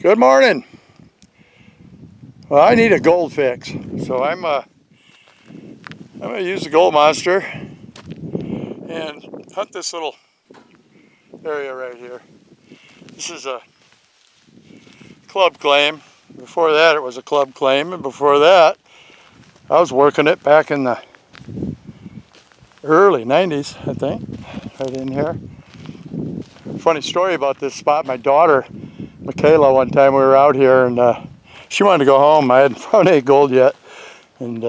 Good morning. Well, I need a gold fix, so I'm gonna use the gold monster and hunt this little area right here. This is a club claim. Before that, it was a club claim, and before that, I was working it back in the early 90s, I think, right in here. Funny story about this spot. My daughter, Michaela, one time we were out here and she wanted to go home. I hadn't found any gold yet. And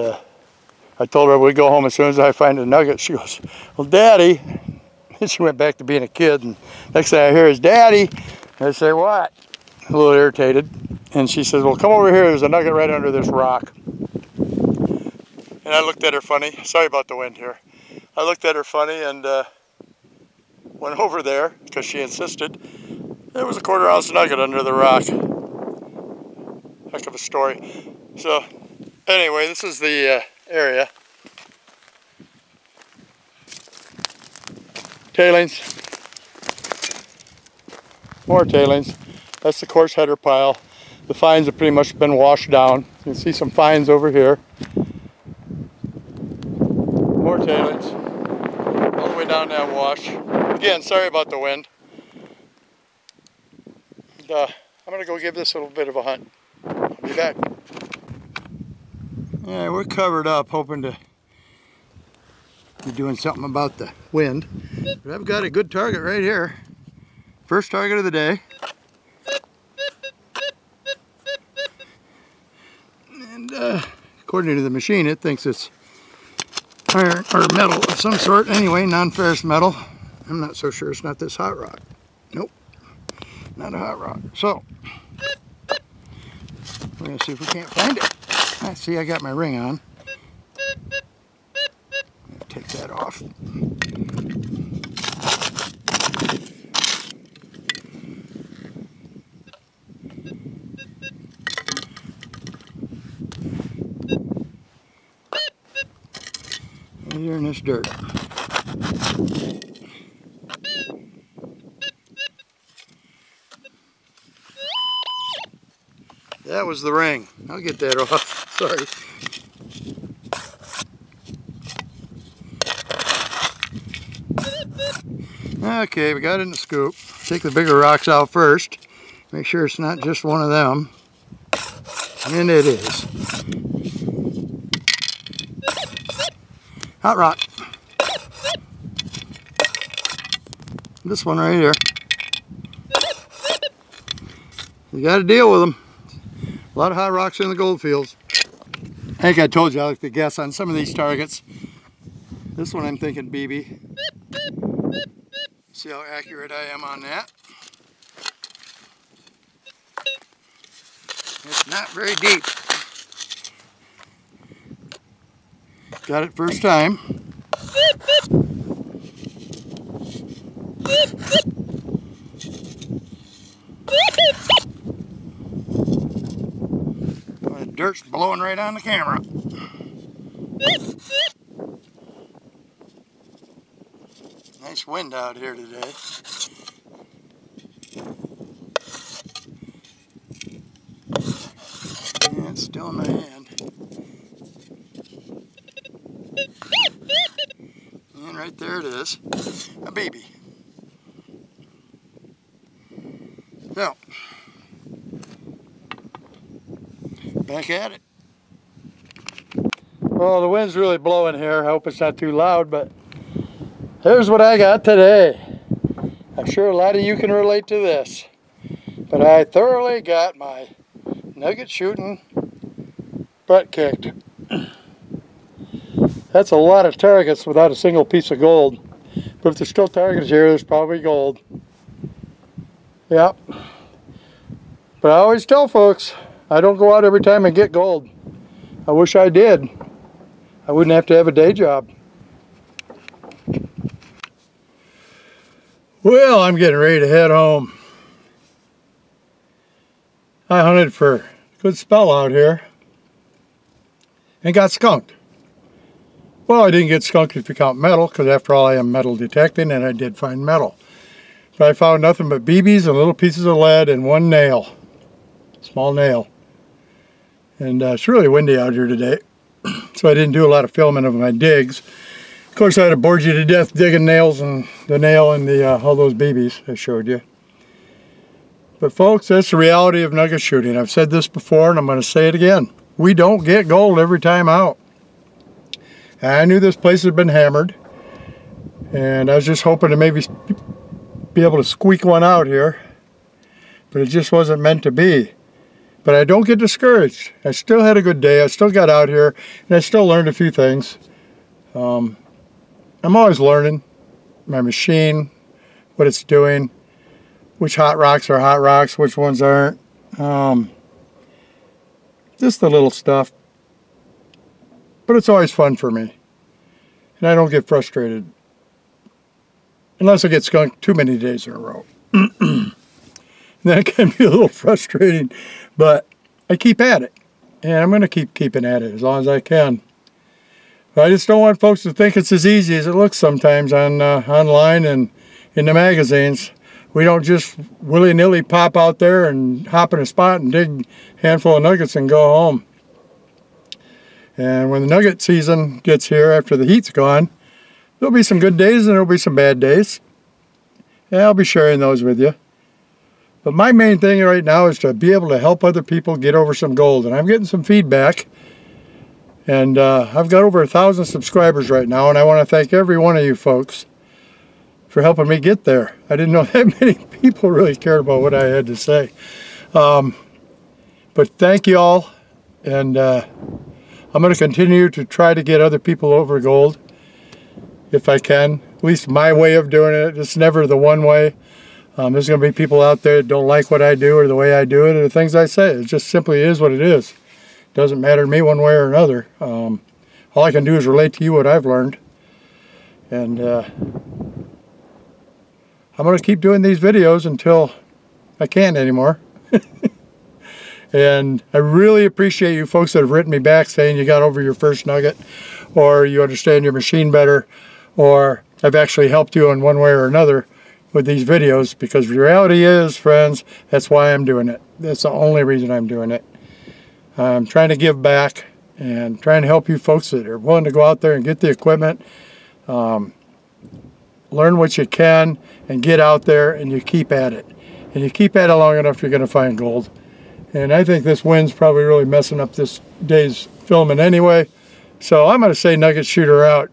I told her we'd go home as soon as I find a nugget. She goes, well, Daddy. And she went back to being a kid. And next thing I hear is, Daddy. And I say, what? A little irritated. And she says, well, come over here. There's a nugget right under this rock. And I looked at her funny. Sorry about the wind here. I looked at her funny and went over there because she insisted. There was a 1/4 ounce nugget under the rock. Heck of a story. So anyway, this is the area. Tailings. More tailings. That's the coarse header pile. The fines have pretty much been washed down. You can see some fines over here. More tailings. All the way down that wash. Again, sorry about the wind. And, I'm going to go give this a little bit of a hunt. I'll be back. Yeah, we're covered up, hoping to be doing something about the wind. But I've got a good target right here. First target of the day. And according to the machine, it thinks it's iron or metal of some sort. Anyway, non-ferrous metal. I'm not so sure it's not this hot rock. Nope, not a hot rock. So we're gonna see if we can't find it. I see I got my ring on. Take that off. Here in this dirt. That was the ring. I'll get that off. Sorry. Okay, we got it in the scoop. Take the bigger rocks out first. Make sure it's not just one of them. And it is. Hot rock. This one right here. You got to deal with them. A lot of hot rocks in the gold fields. I think I told you I like to guess on some of these targets. This one I'm thinking BB. See how accurate I am on that. It's not very deep. Got it first time. The dirt's blowing right on the camera. Nice wind out here today. Yeah, it's still in my hand. And right there it is, a baby. So, back at it. Well, the wind's really blowing here. I hope it's not too loud, but here's what I got today. I'm sure a lot of you can relate to this, but I thoroughly got my nugget shooting butt kicked. That's a lot of targets without a single piece of gold. But if there's still targets here, there's probably gold. Yep. But I always tell folks, I don't go out every time and get gold. I wish I did. I wouldn't have to have a day job. Well, I'm getting ready to head home. I hunted for a good spell out here and got skunked. Well, I didn't get skunked if you count metal, because after all I am metal detecting, and I did find metal. But I found nothing but BBs and little pieces of lead and one nail. small nail. And it's really windy out here today, so I didn't do a lot of filming of my digs. Of course, I'd have bored you to death digging nails and the nail and the all those babies I showed you. But folks, that's the reality of nugget shooting. I've said this before, and I'm going to say it again. We don't get gold every time out. I knew this place had been hammered, and I was just hoping to maybe be able to squeak one out here, but it just wasn't meant to be. But I don't get discouraged. I still had a good day. I still got out here, and I still learned a few things. I'm always learning my machine, what it's doing, which hot rocks are hot rocks, which ones aren't. Just the little stuff. But it's always fun for me. And I don't get frustrated. Unless I get skunked too many days in a row. Then it can be a little frustrating. But I keep at it. And I'm going to keep keeping at it as long as I can. But I just don't want folks to think it's as easy as it looks sometimes on online and in the magazines. We don't just willy-nilly pop out there and hop in a spot and dig a handful of nuggets and go home. And when the nugget season gets here after the heat's gone, there'll be some good days and there'll be some bad days. And I'll be sharing those with you. But my main thing right now is to be able to help other people get over some gold. And I'm getting some feedback. And I've got over 1,000 subscribers right now. And I want to thank every one of you folks for helping me get there. I didn't know that many people really cared about what I had to say. But thank you all. And I'm going to continue to try to get other people over gold if I can. At least my way of doing it. It's never the one way. There's going to be people out there that don't like what I do or the way I do it or the things I say. It just simply is what it is. It doesn't matter to me one way or another. All I can do is relate to you what I've learned. And I'm going to keep doing these videos until I can't anymore. And I really appreciate you folks that have written me back saying you got over your first nugget, or you understand your machine better, or I've actually helped you in one way or another with these videos, because the reality is, friends, that's why I'm doing it. That's the only reason I'm doing it. I'm trying to give back and trying to help you folks that are willing to go out there and get the equipment, learn what you can, and get out there and you keep at it. And you keep at it long enough, you're going to find gold. And I think this wind's probably really messing up this day's filming anyway. So I'm going to say nugget shooter out.